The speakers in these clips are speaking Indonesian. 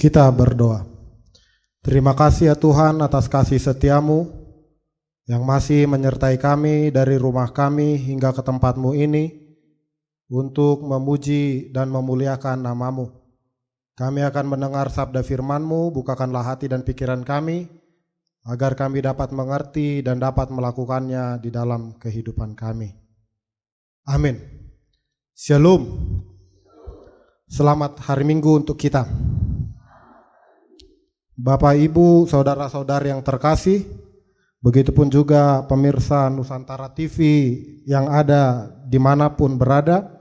Kita berdoa. Terima kasih ya Tuhan atas kasih setiamu yang masih menyertai kami dari rumah kami hingga ke tempat-Mu ini untuk memuji dan memuliakan nama-Mu. Kami akan mendengar sabda firman-Mu, bukakanlah hati dan pikiran kami agar kami dapat mengerti dan dapat melakukannya di dalam kehidupan kami. Amin. Shalom. Selamat hari Minggu untuk kita. Bapak, Ibu, saudara-saudari yang terkasih, begitupun juga pemirsa Nusantara TV yang ada dimanapun berada,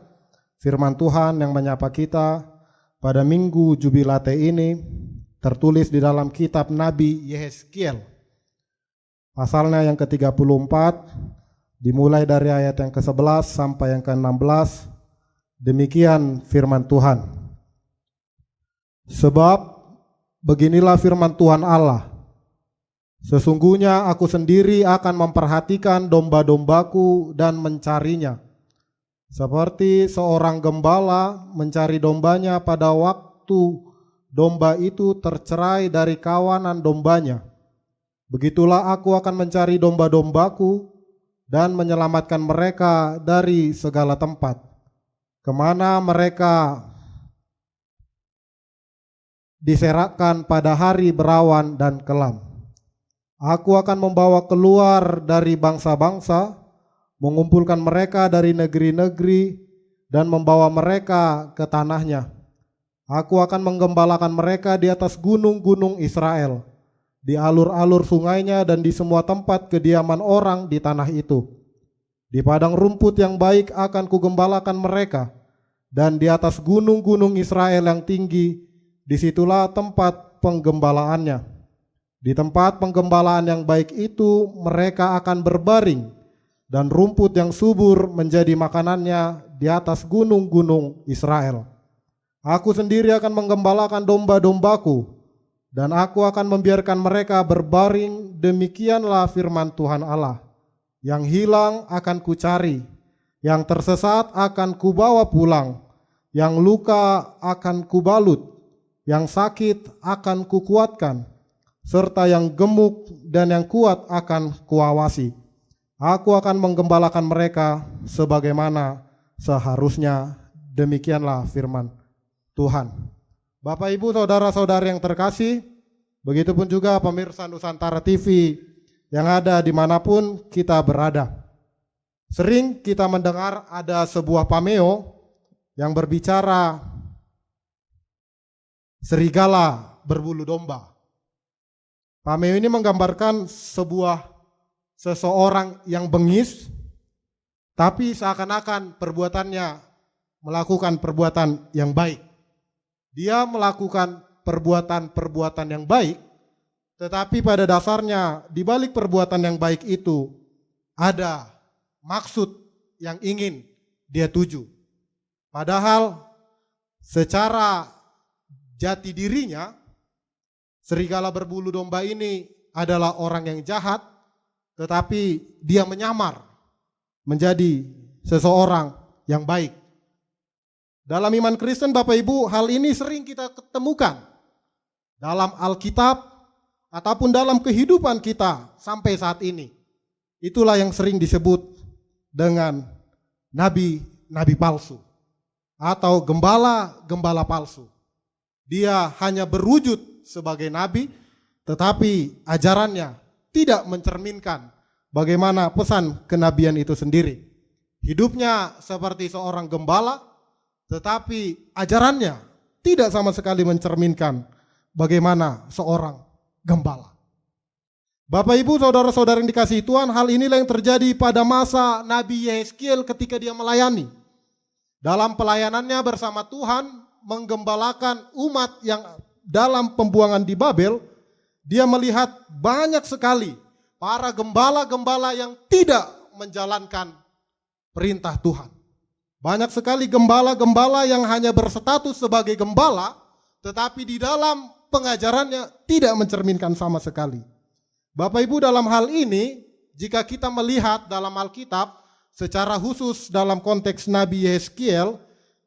firman Tuhan yang menyapa kita pada Minggu Jubilate ini tertulis di dalam kitab Nabi Yehezkiel, pasalnya yang ke-34, dimulai dari ayat yang ke-11 sampai yang ke-16. Demikian firman Tuhan. Sebab beginilah firman Tuhan Allah, sesungguhnya aku sendiri akan memperhatikan domba-dombaku dan mencarinya, seperti seorang gembala mencari dombanya pada waktu domba itu tercerai dari kawanan dombanya. Begitulah aku akan mencari domba-dombaku dan menyelamatkan mereka dari segala tempat, kemana mereka diserakkan pada hari berawan dan kelam. Aku akan membawa keluar dari bangsa-bangsa, mengumpulkan mereka dari negeri-negeri dan membawa mereka ke tanahnya. Aku akan menggembalakan mereka di atas gunung-gunung Israel, di alur-alur sungainya dan di semua tempat kediaman orang di tanah itu. Di padang rumput yang baik akan kugembalakan mereka, dan di atas gunung-gunung Israel yang tinggi, disitulah tempat penggembalaannya. Di tempat penggembalaan yang baik itu mereka akan berbaring, dan rumput yang subur menjadi makanannya di atas gunung-gunung Israel. Aku sendiri akan menggembalakan domba-dombaku, dan aku akan membiarkan mereka berbaring. Demikianlah firman Tuhan Allah. Yang hilang akan kucari, yang tersesat akan kubawa pulang, yang luka akan kubalut, yang sakit akan kukuatkan, serta yang gemuk dan yang kuat akan kuawasi. Aku akan menggembalakan mereka sebagaimana seharusnya. Demikianlah firman Tuhan. Bapak, Ibu, saudara-saudari yang terkasih, begitupun juga pemirsa Nusantara TV yang ada dimanapun kita berada. Sering kita mendengar ada sebuah pameo yang berbicara serigala berbulu domba. Pameo ini menggambarkan seseorang yang bengis, tapi seakan-akan perbuatannya melakukan perbuatan yang baik. Dia melakukan perbuatan-perbuatan yang baik, tetapi pada dasarnya di balik perbuatan yang baik itu ada maksud yang ingin dia tuju. Padahal secara jati dirinya, serigala berbulu domba ini adalah orang yang jahat, tetapi dia menyamar menjadi seseorang yang baik. Dalam iman Kristen, Bapak Ibu, hal ini sering kita ketemukan dalam Alkitab ataupun dalam kehidupan kita sampai saat ini. Itulah yang sering disebut dengan nabi-nabi palsu atau gembala-gembala palsu. Dia hanya berwujud sebagai nabi, tetapi ajarannya tidak mencerminkan bagaimana pesan kenabian itu sendiri. Hidupnya seperti seorang gembala, tetapi ajarannya tidak sama sekali mencerminkan bagaimana seorang gembala. Bapak, Ibu, saudara-saudara yang dikasihi Tuhan, hal inilah yang terjadi pada masa Nabi Yehezkiel ketika dia melayani. Dalam pelayanannya bersama Tuhan, menggembalakan umat yang dalam pembuangan di Babel, dia melihat banyak sekali para gembala-gembala yang tidak menjalankan perintah Tuhan. Banyak sekali gembala-gembala yang hanya berstatus sebagai gembala, tetapi di dalam pengajarannya tidak mencerminkan sama sekali. Bapak, Ibu, dalam hal ini, jika kita melihat dalam Alkitab, secara khusus dalam konteks Nabi Yehezkiel,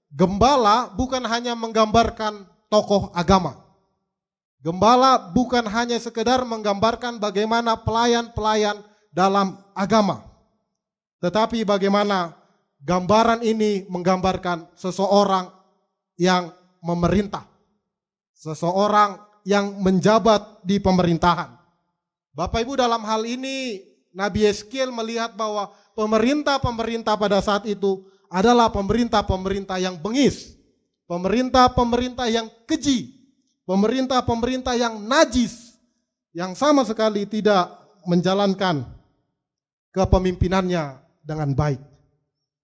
gembala bukan hanya menggambarkan tokoh agama, Gembala bukan hanya sekedar menggambarkan bagaimana pelayan-pelayan dalam agama, tetapi bagaimana gambaran ini menggambarkan seseorang yang memerintah, seseorang yang menjabat di pemerintahan. Bapak Ibu, dalam hal ini Nabi Yeskiel melihat bahwa pemerintah-pemerintah pada saat itu adalah pemerintah-pemerintah yang bengis, pemerintah-pemerintah yang keji, pemerintah-pemerintah yang najis, yang sama sekali tidak menjalankan kepemimpinannya dengan baik.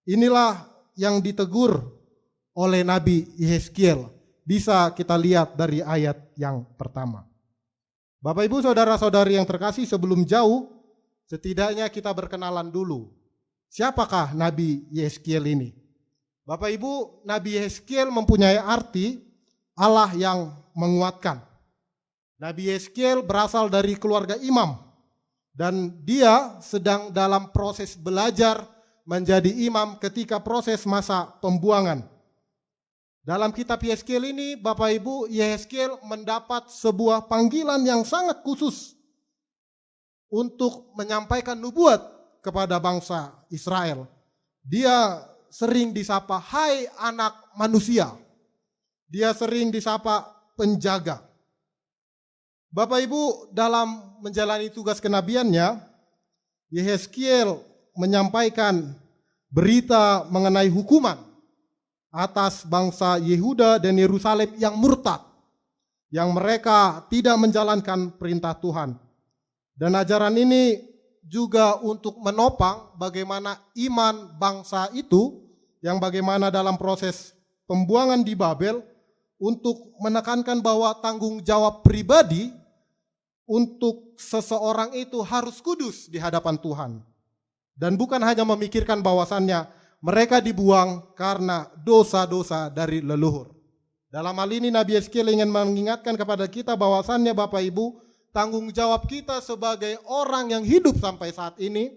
Inilah yang ditegur oleh Nabi Yeskiel. Bisa kita lihat dari ayat yang pertama. Bapak Ibu saudara-saudari yang terkasih, sebelum jauh setidaknya kita berkenalan dulu. Siapakah Nabi Yeskiel ini? Bapak Ibu, Nabi Yeskiel mempunyai arti Allah yang menguatkan. Nabi Yeskiel berasal dari keluarga imam, dan dia sedang dalam proses belajar menjadi imam ketika proses masa pembuangan. Dalam kitab Yeskiel ini, Bapak Ibu, Yeskiel mendapat sebuah panggilan yang sangat khusus untuk menyampaikan nubuat kepada bangsa Israel. Dia sering disapa, "Hai anak manusia." Dia sering disapa penjaga. Bapak Ibu, dalam menjalani tugas kenabiannya, Yeskiel menyampaikan berita mengenai hukuman atas bangsa Yehuda dan Yerusalem yang murtad, yang mereka tidak menjalankan perintah Tuhan. Dan ajaran ini juga untuk menopang bagaimana iman bangsa itu, yang bagaimana dalam proses pembuangan di Babel, untuk menekankan bahwa tanggung jawab pribadi untuk seseorang itu harus kudus di hadapan Tuhan. Dan bukan hanya memikirkan bahwasannya mereka dibuang karena dosa-dosa dari leluhur. Dalam hal ini Nabi Yeskiel ingin mengingatkan kepada kita bahwasannya Bapak Ibu, tanggung jawab kita sebagai orang yang hidup sampai saat ini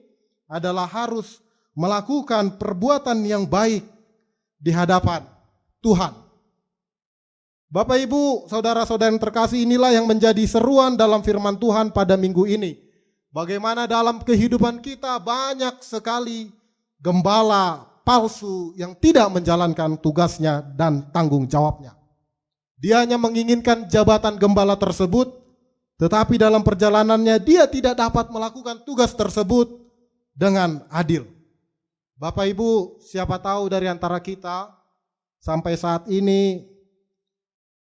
adalah harus melakukan perbuatan yang baik di hadapan Tuhan. Bapak Ibu, saudara-saudara yang terkasih, inilah yang menjadi seruan dalam firman Tuhan pada minggu ini. Bagaimana dalam kehidupan kita banyak sekali gembala palsu yang tidak menjalankan tugasnya dan tanggung jawabnya. Dia hanya menginginkan jabatan gembala tersebut, tetapi dalam perjalanannya dia tidak dapat melakukan tugas tersebut dengan adil. Bapak Ibu, siapa tahu dari antara kita sampai saat ini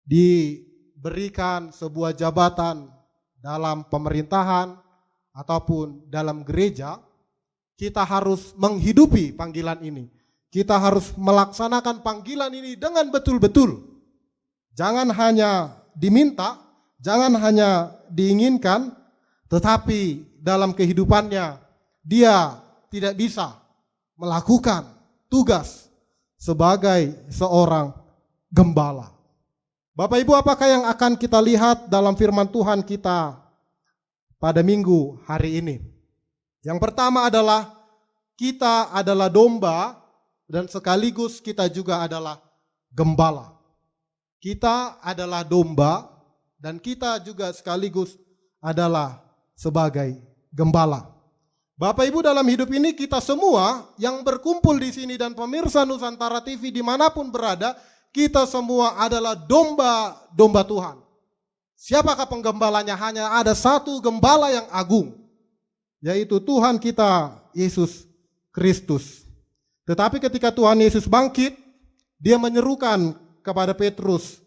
diberikan sebuah jabatan dalam pemerintahan ataupun dalam gereja, kita harus menghidupi panggilan ini. Kita harus melaksanakan panggilan ini dengan betul-betul. Jangan hanya diminta, jangan hanya diinginkan, tetapi dalam kehidupannya dia tidak bisa melakukan tugas sebagai seorang gembala. Bapak Ibu, apakah yang akan kita lihat dalam firman Tuhan kita pada minggu hari ini? Yang pertama adalah kita adalah domba dan sekaligus kita juga adalah gembala. Kita adalah domba dan kita juga sekaligus adalah sebagai gembala. Bapak Ibu, dalam hidup ini kita semua yang berkumpul di sini dan pemirsa Nusantara TV dimanapun berada, kita semua adalah domba-domba Tuhan. Siapakah penggembalanya? Hanya ada satu gembala yang agung, yaitu Tuhan kita Yesus Kristus. Tetapi ketika Tuhan Yesus bangkit, dia menyerukan kepada Petrus,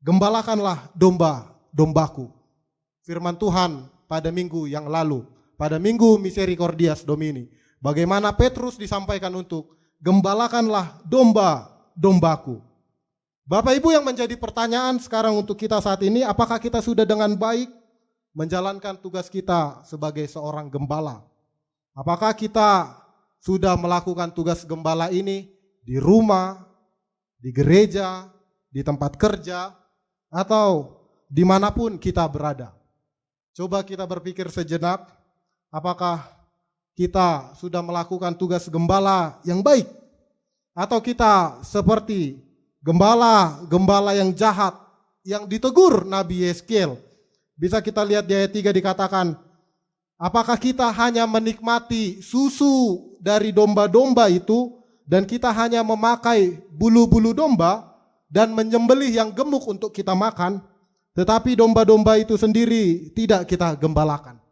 "Gembalakanlah domba-dombaku." Firman Tuhan pada minggu yang lalu, pada minggu Misericordias Domini, bagaimana Petrus disampaikan untuk gembalakanlah domba-dombaku. Bapak Ibu, yang menjadi pertanyaan sekarang untuk kita saat ini, apakah kita sudah dengan baik menjalankan tugas kita sebagai seorang gembala? Apakah kita sudah melakukan tugas gembala ini di rumah, di gereja, di tempat kerja, atau dimanapun kita berada? Coba kita berpikir sejenak, apakah kita sudah melakukan tugas gembala yang baik? Atau kita seperti gembala yang jahat yang ditegur Nabi Yeskiel Bisa kita lihat di ayat 3 dikatakan, apakah kita hanya menikmati susu dari domba-domba itu dan kita hanya memakai bulu-bulu domba dan menyembelih yang gemuk untuk kita makan, tetapi domba-domba itu sendiri tidak kita gembalakan?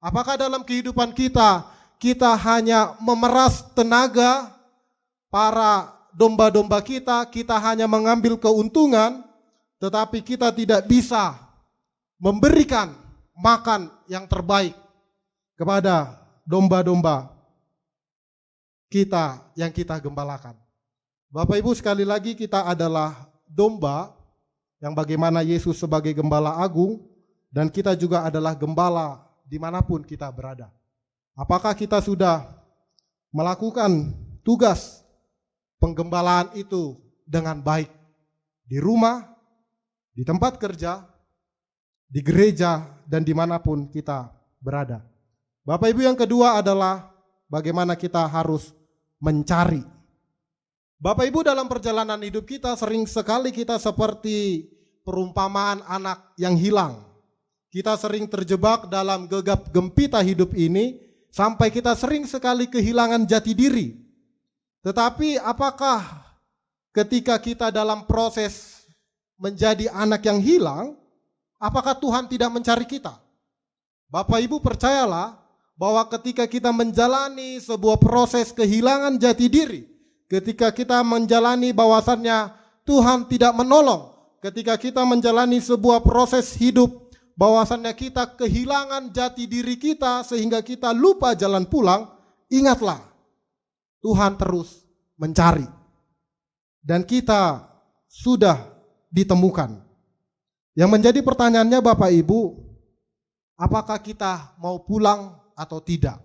Apakah dalam kehidupan kita, kita hanya memeras tenaga para domba-domba kita, kita hanya mengambil keuntungan, tetapi kita tidak bisa memberikan makan yang terbaik kepada domba-domba kita yang kita gembalakan? Bapak Ibu, sekali lagi kita adalah domba yang bagaimana Yesus sebagai gembala agung, dan kita juga adalah gembala dimanapun kita berada. Apakah kita sudah melakukan tugas penggembalaan itu dengan baik di rumah, di tempat kerja, di gereja, dan dimanapun kita berada? Bapak Ibu, yang kedua adalah bagaimana kita harus mencari. Bapak Ibu, dalam perjalanan hidup kita sering sekali kita seperti perumpamaan anak yang hilang. Kita sering terjebak dalam gegap gempita hidup ini sampai kita sering sekali kehilangan jati diri. Tetapi apakah ketika kita dalam proses menjadi anak yang hilang, apakah Tuhan tidak mencari kita? Bapak Ibu, percayalah bahwa ketika kita menjalani sebuah proses kehilangan jati diri, ketika kita menjalani bahwasannya Tuhan tidak menolong, ketika kita menjalani sebuah proses hidup bahwasannya kita kehilangan jati diri kita sehingga kita lupa jalan pulang, ingatlah Tuhan terus mencari dan kita sudah ditemukan. Yang menjadi pertanyaannya Bapak Ibu, apakah kita mau pulang atau tidak?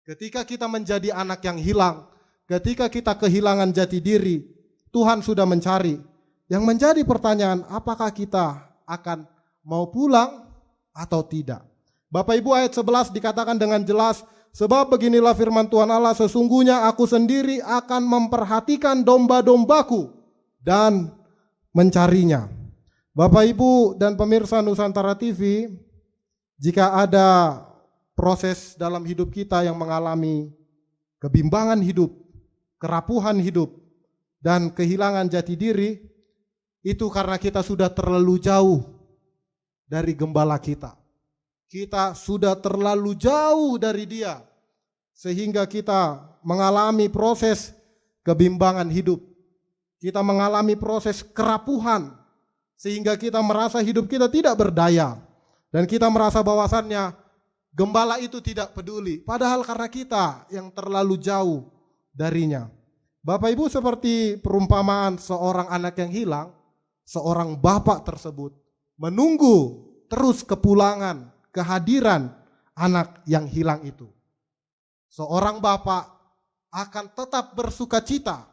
Ketika kita menjadi anak yang hilang, ketika kita kehilangan jati diri, Tuhan sudah mencari. Yang menjadi pertanyaan, apakah kita akan mau pulang atau tidak? Bapak Ibu, ayat 11 dikatakan dengan jelas, sebab beginilah firman Tuhan Allah, sesungguhnya aku sendiri akan memperhatikan domba-dombaku dan mencarinya. Bapak Ibu dan pemirsa Nusantara TV, jika ada proses dalam hidup kita yang mengalami kebimbangan hidup, kerapuhan hidup, dan kehilangan jati diri, itu karena kita sudah terlalu jauh dari gembala kita. Kita sudah terlalu jauh dari Dia, sehingga kita mengalami proses kebimbangan hidup. Kita mengalami proses kerapuhan, sehingga kita merasa hidup kita tidak berdaya. Dan kita merasa bahwasannya gembala itu tidak peduli, padahal karena kita yang terlalu jauh darinya. Bapak Ibu, seperti perumpamaan seorang anak yang hilang, seorang bapak tersebut menunggu terus kepulangan, kehadiran anak yang hilang itu. Seorang bapak akan tetap bersuka cita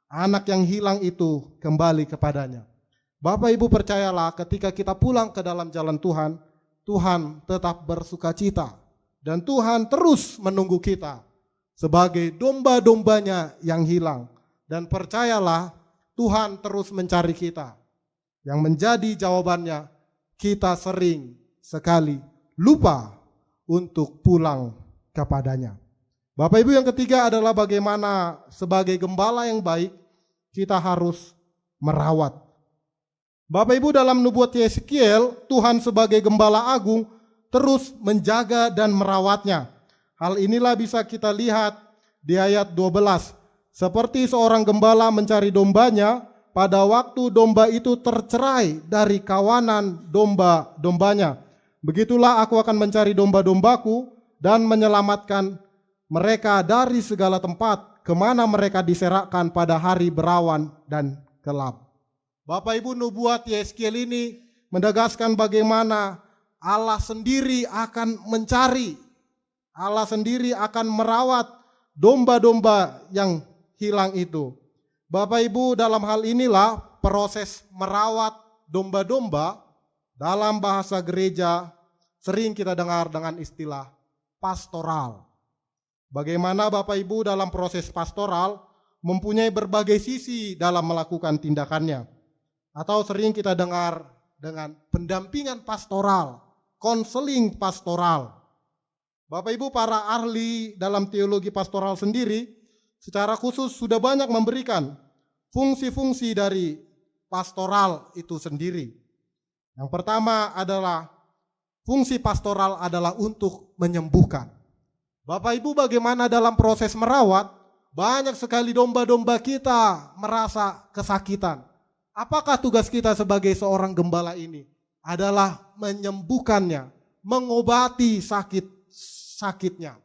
anak yang hilang itu kembali kepadanya. Bapak Ibu, percayalah, ketika kita pulang ke dalam jalan Tuhan, Tuhan tetap bersuka cita dan Tuhan terus menunggu kita sebagai domba-dombanya yang hilang. Dan percayalah, Tuhan terus mencari kita. Yang menjadi jawabannya, kita sering sekali lupa untuk pulang kepadanya. Bapak Ibu, yang ketiga adalah bagaimana sebagai gembala yang baik kita harus merawat. Bapak Ibu, dalam nubuat Yeskiel, Tuhan sebagai gembala agung terus menjaga dan merawatnya. Hal inilah bisa kita lihat di ayat 12. Seperti seorang gembala mencari dombanya pada waktu domba itu tercerai dari kawanan domba-dombanya. Begitulah aku akan mencari domba-dombaku dan menyelamatkan mereka dari segala tempat kemana mereka diserakkan pada hari berawan dan gelap. Bapak Ibu, nubuat Yeskiel ini menegaskan bagaimana Allah sendiri akan mencari, Allah sendiri akan merawat domba-domba yang hilang itu. Bapak Ibu, dalam hal inilah proses merawat domba-domba dalam bahasa gereja sering kita dengar dengan istilah pastoral. Bagaimana Bapak Ibu dalam proses pastoral mempunyai berbagai sisi dalam melakukan tindakannya. Atau sering kita dengar dengan pendampingan pastoral, konseling pastoral. Bapak Ibu para ahli dalam teologi pastoral sendiri secara khusus sudah banyak memberikan fungsi-fungsi dari pastoral itu sendiri. Yang pertama adalah fungsi pastoral adalah untuk menyembuhkan. Bapak Ibu bagaimana dalam proses merawat, banyak sekali domba-domba kita merasa kesakitan. Apakah tugas kita sebagai seorang gembala ini? Adalah menyembuhkannya, mengobati sakitnya.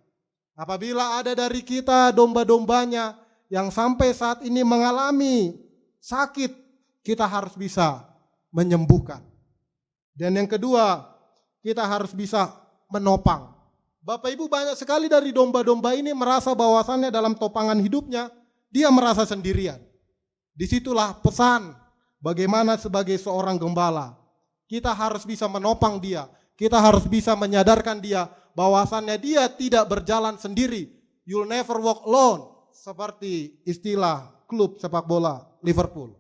Apabila ada dari kita domba-dombanya yang sampai saat ini mengalami sakit, kita harus bisa menyembuhkan. Dan yang kedua, kita harus bisa menopang. Bapak Ibu banyak sekali dari domba-domba ini merasa bahwasannya dalam topangan hidupnya, dia merasa sendirian. Disitulah pesan bagaimana sebagai seorang gembala, kita harus bisa menopang dia, kita harus bisa menyadarkan dia bahwasannya dia tidak berjalan sendiri. You'll never walk alone, seperti istilah klub sepak bola Liverpool.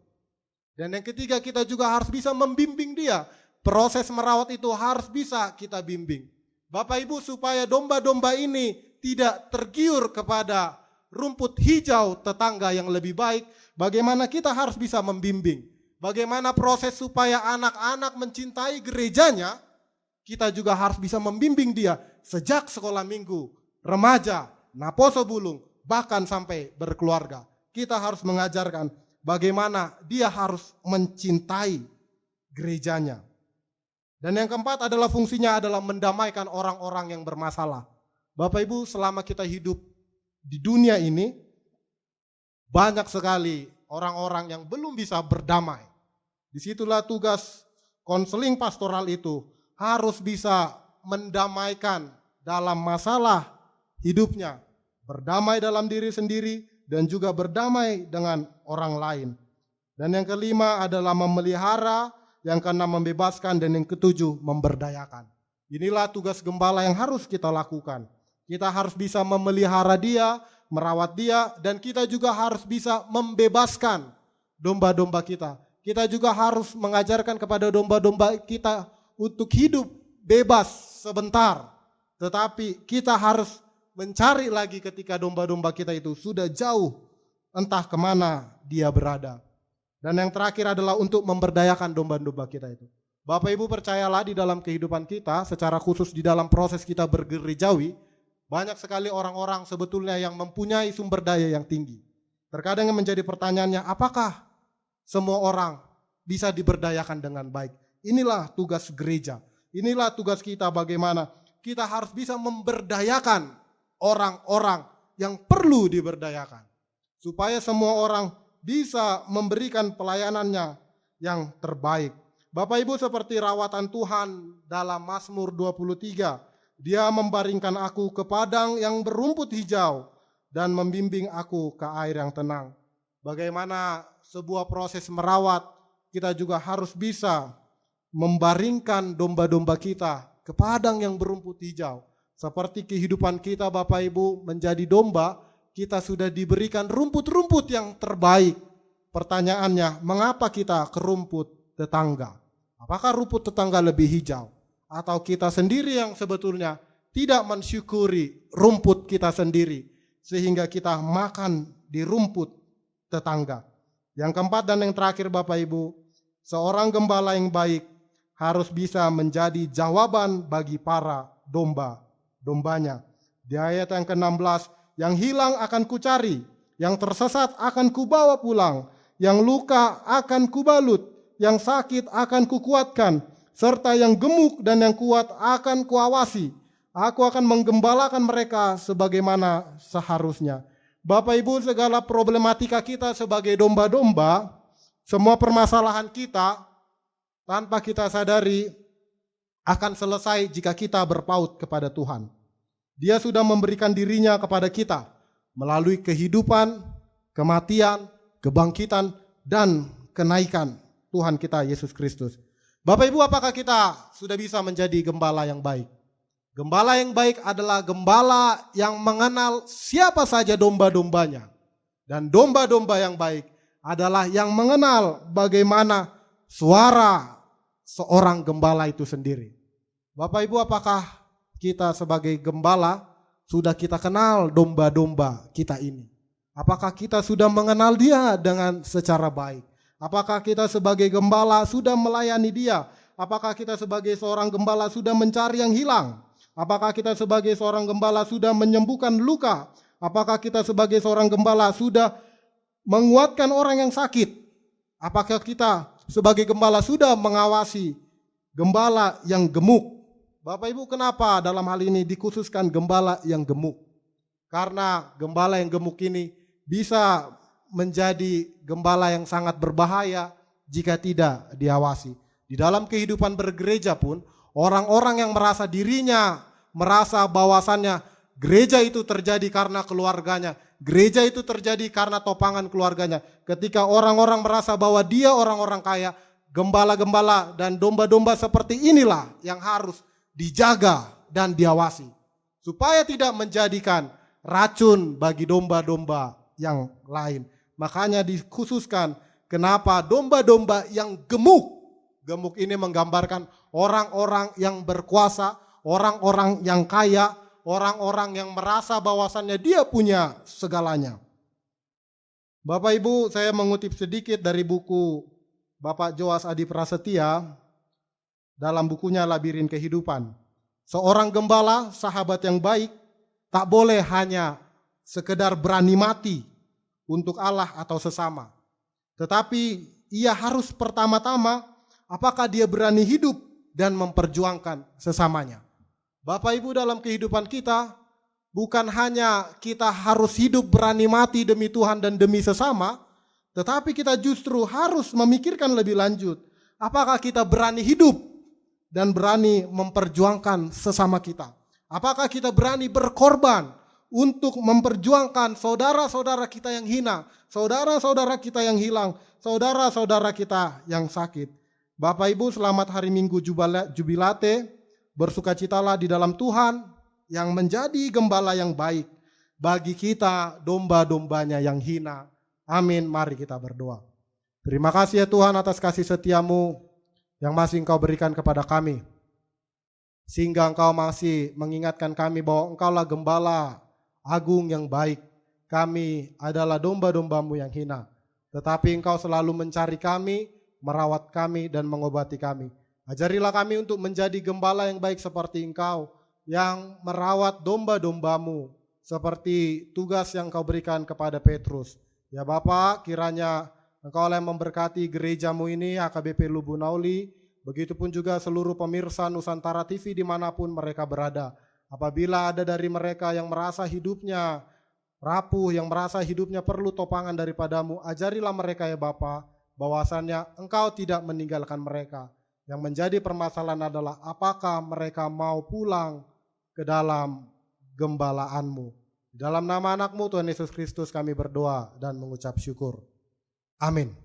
Dan yang ketiga, kita juga harus bisa membimbing dia. Proses merawat itu harus bisa kita bimbing. Bapak Ibu supaya domba-domba ini tidak tergiur kepada rumput hijau tetangga yang lebih baik, bagaimana kita harus bisa membimbing. Bagaimana proses supaya anak-anak mencintai gerejanya, kita juga harus bisa membimbing dia sejak sekolah minggu, remaja, naposo bulung, bahkan sampai berkeluarga. Kita harus mengajarkan bagaimana dia harus mencintai gerejanya. Dan yang keempat adalah fungsinya adalah mendamaikan orang-orang yang bermasalah. Bapak Ibu selama kita hidup di dunia ini, banyak sekali orang-orang yang belum bisa berdamai. Disitulah tugas konseling pastoral itu, harus bisa mendamaikan dalam masalah hidupnya, berdamai dalam diri sendiri dan juga berdamai dengan orang lain. Dan yang kelima adalah memelihara, yang keenam membebaskan, dan yang ketujuh memberdayakan. Inilah tugas gembala yang harus kita lakukan. Kita harus bisa memelihara dia, merawat dia, dan kita juga harus bisa membebaskan domba-domba kita. Kita juga harus mengajarkan kepada domba-domba kita untuk hidup bebas sebentar. Tetapi kita harus mencari lagi ketika domba-domba kita itu sudah jauh, entah kemana dia berada. Dan yang terakhir adalah untuk memberdayakan domba-domba kita itu. Bapak Ibu percayalah di dalam kehidupan kita, secara khusus di dalam proses kita bergerejawi, banyak sekali orang-orang sebetulnya yang mempunyai sumber daya yang tinggi. Terkadang yang menjadi pertanyaannya, apakah semua orang bisa diberdayakan dengan baik? Inilah tugas gereja. Inilah tugas kita bagaimana kita harus bisa memberdayakan orang-orang yang perlu diberdayakan. Supaya semua orang bisa memberikan pelayanannya yang terbaik. Bapak Ibu seperti rawatan Tuhan dalam Mazmur 23. Dia membaringkan aku ke padang yang berumput hijau dan membimbing aku ke air yang tenang. Bagaimana sebuah proses merawat, kita juga harus bisa membaringkan domba-domba kita ke padang yang berumput hijau. Seperti kehidupan kita Bapak Ibu menjadi domba, kita sudah diberikan rumput-rumput yang terbaik. Pertanyaannya, mengapa kita ke rumput tetangga? Apakah rumput tetangga lebih hijau? Atau kita sendiri yang sebetulnya tidak mensyukuri rumput kita sendiri, sehingga kita makan di rumput tetangga. Yang keempat dan yang terakhir Bapak Ibu, seorang gembala yang baik harus bisa menjadi jawaban bagi para domba-dombanya. Di ayat yang ke-16, yang hilang akan kucari, yang tersesat akan kubawa pulang, yang luka akan kubalut, yang sakit akan kukuatkan, serta yang gemuk dan yang kuat akan kuawasi. Aku akan menggembalakan mereka sebagaimana seharusnya. Bapak Ibu, segala problematika kita sebagai domba-domba, semua permasalahan kita tanpa kita sadari akan selesai jika kita berpaut kepada Tuhan. Dia sudah memberikan dirinya kepada kita melalui kehidupan, kematian, kebangkitan, dan kenaikan Tuhan kita Yesus Kristus. Bapak Ibu, apakah kita sudah bisa menjadi gembala yang baik? Gembala yang baik adalah gembala yang mengenal siapa saja domba-dombanya. Dan domba-domba yang baik adalah yang mengenal bagaimana suara seorang gembala itu sendiri. Bapak Ibu, apakah kita sebagai gembala sudah kita kenal domba-domba kita ini? Apakah kita sudah mengenal dia dengan secara baik? Apakah kita sebagai gembala sudah melayani dia? Apakah kita sebagai seorang gembala sudah mencari yang hilang? Apakah kita sebagai seorang gembala sudah menyembuhkan luka? Apakah kita sebagai seorang gembala sudah menguatkan orang yang sakit? Apakah kita sebagai gembala sudah mengawasi gembala yang gemuk? Bapak Ibu, kenapa dalam hal ini dikhususkan gembala yang gemuk? Karena gembala yang gemuk ini bisa menjadi gembala yang sangat berbahaya jika tidak diawasi. Di dalam kehidupan bergereja pun, orang-orang yang merasa dirinya, merasa bahwasannya gereja itu terjadi karena keluarganya, gereja itu terjadi karena topangan keluarganya. Ketika orang-orang merasa bahwa dia orang-orang kaya, gembala-gembala dan domba-domba seperti inilah yang harus dijaga dan diawasi, supaya tidak menjadikan racun bagi domba-domba yang lain. Makanya dikhususkan kenapa domba-domba yang gemuk. Gemuk ini menggambarkan orang-orang yang berkuasa, orang-orang yang kaya, orang-orang yang merasa bahwasannya dia punya segalanya. Bapak Ibu, saya mengutip sedikit dari buku Bapak Joas Adi Prasetya dalam bukunya Labirin Kehidupan. Seorang gembala, sahabat yang baik, tak boleh hanya sekedar berani mati untuk Allah atau sesama. Tetapi ia harus pertama-tama apakah dia berani hidup dan memperjuangkan sesamanya. Bapak Ibu, dalam kehidupan kita bukan hanya kita harus hidup berani mati demi Tuhan dan demi sesama, tetapi kita justru harus memikirkan lebih lanjut. Apakah kita berani hidup dan berani memperjuangkan sesama kita? Apakah kita berani berkorban untuk memperjuangkan saudara-saudara kita yang hina, saudara-saudara kita yang hilang, saudara-saudara kita yang sakit? Bapak Ibu, selamat hari Minggu Jubilate, bersukacitalah di dalam Tuhan yang menjadi gembala yang baik bagi kita domba-dombanya yang hina. Amin, mari kita berdoa. Terima kasih ya Tuhan atas kasih setiamu yang masih Engkau berikan kepada kami. Sehingga Engkau masih mengingatkan kami bahwa Engkaulah gembala agung yang baik. Kami adalah domba-dombamu yang hina. Tetapi Engkau selalu mencari kami, merawat kami dan mengobati kami. Ajarilah kami untuk menjadi gembala yang baik seperti Engkau, yang merawat domba-dombamu seperti tugas yang Kau berikan kepada Petrus. Ya Bapa, kiranya Engkau yang memberkati gerejamu ini, AKBP Lubunauli, begitupun juga seluruh pemirsa Nusantara TV dimanapun mereka berada. Apabila ada dari mereka yang merasa hidupnya rapuh, yang merasa hidupnya perlu topangan daripadamu, ajarilah mereka ya Bapa, bahwasannya Engkau tidak meninggalkan mereka. Yang menjadi permasalahan adalah apakah mereka mau pulang ke dalam gembalaanmu. Dalam nama anakmu Tuhan Yesus Kristus kami berdoa dan mengucap syukur. Amin.